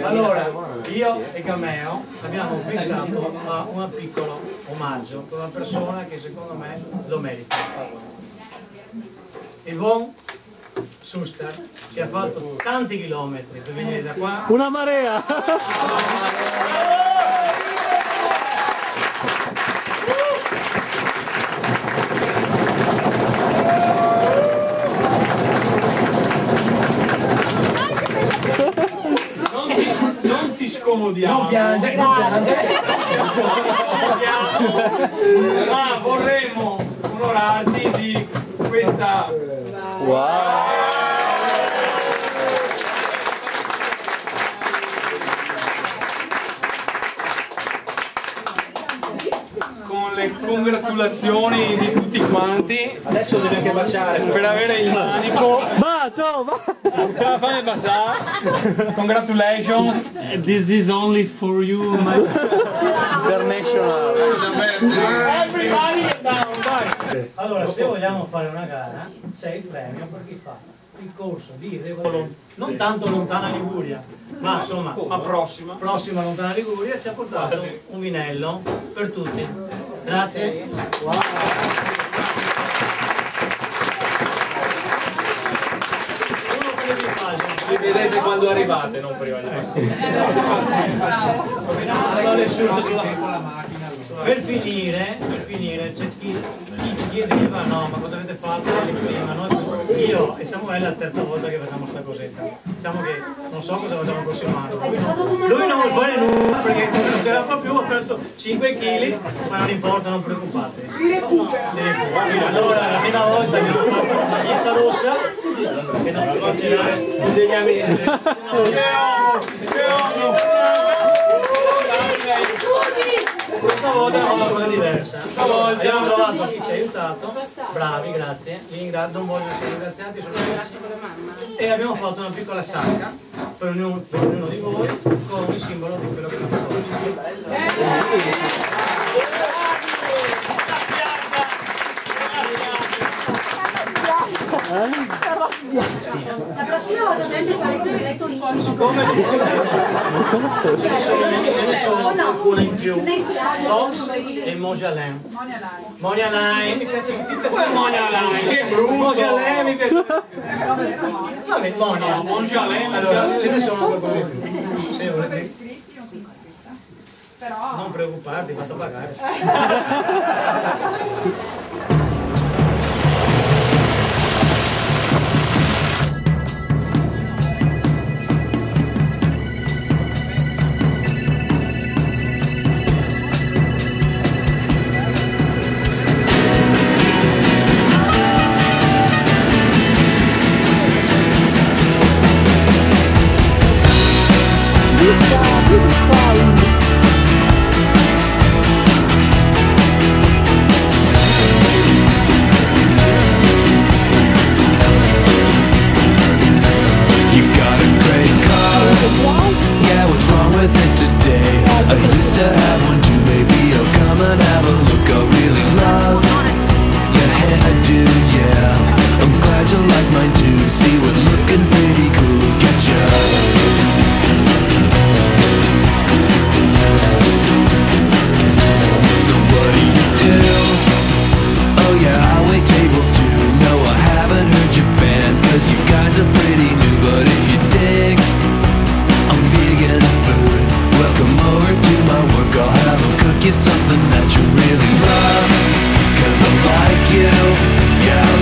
Allora, io e Cameo abbiamo pensato a un piccolo omaggio per una persona che secondo me lo merita. Il buon Suster, che ha fatto tanti chilometri per venire da qua. Una marea! Non ti scomodiamo. Non piange, non piange. Ma vorremmo onorarti di questa... Wow! Con le congratulazioni di tutti quanti. Adesso devi anche baciare. Per avere il manico. Bacio! Fammi passare. Congratulations. This is only for you, my international. Everybody get down, dai. Allora, se vogliamo fare una gara, c'è il premio per chi fa il corso di non tanto lontana Liguria, ma insomma prossima lontana Liguria, ci ha portato un vinello per tutti. Grazie. Wow. Vi vedete quando arrivate, non prima di Per finire c'è chi ci chiedeva, no, ma cosa avete fatto prima? Io e Samuele è la terza volta che facciamo sta cosetta. Diciamo che non so cosa facciamo il prossimo anno. Lui non vuole fare nulla perché non ce la fa più, ha perso 5 kg, ma non importa, non preoccupate. Allora la prima volta abbiamo fatto una maglietta rossa che non ci piacerà degli amici. Questa volta è una cosa diversa. Abbiamo trovato chi ci ha aiutato, bravi, grazie. Vi ringrazio, non voglio essere ringraziati, sono amici. E abbiamo fatto una piccola sacca per ognuno di voi con il simbolo di quello che abbiamo fatto oggi. La prossima volta dovete fare il completo intimo. Come ce ne sono qualcuna in più. Fox e Mojalem. Monia Line, mi piace più. Monia Line, che brutto! Mojalem mi piace. Vabbè, Monia. Allora, ce ne sono qualcuno in più. Se volete. Non preoccuparti, basta pagare. Something that you really love, 'cause I like you, yeah.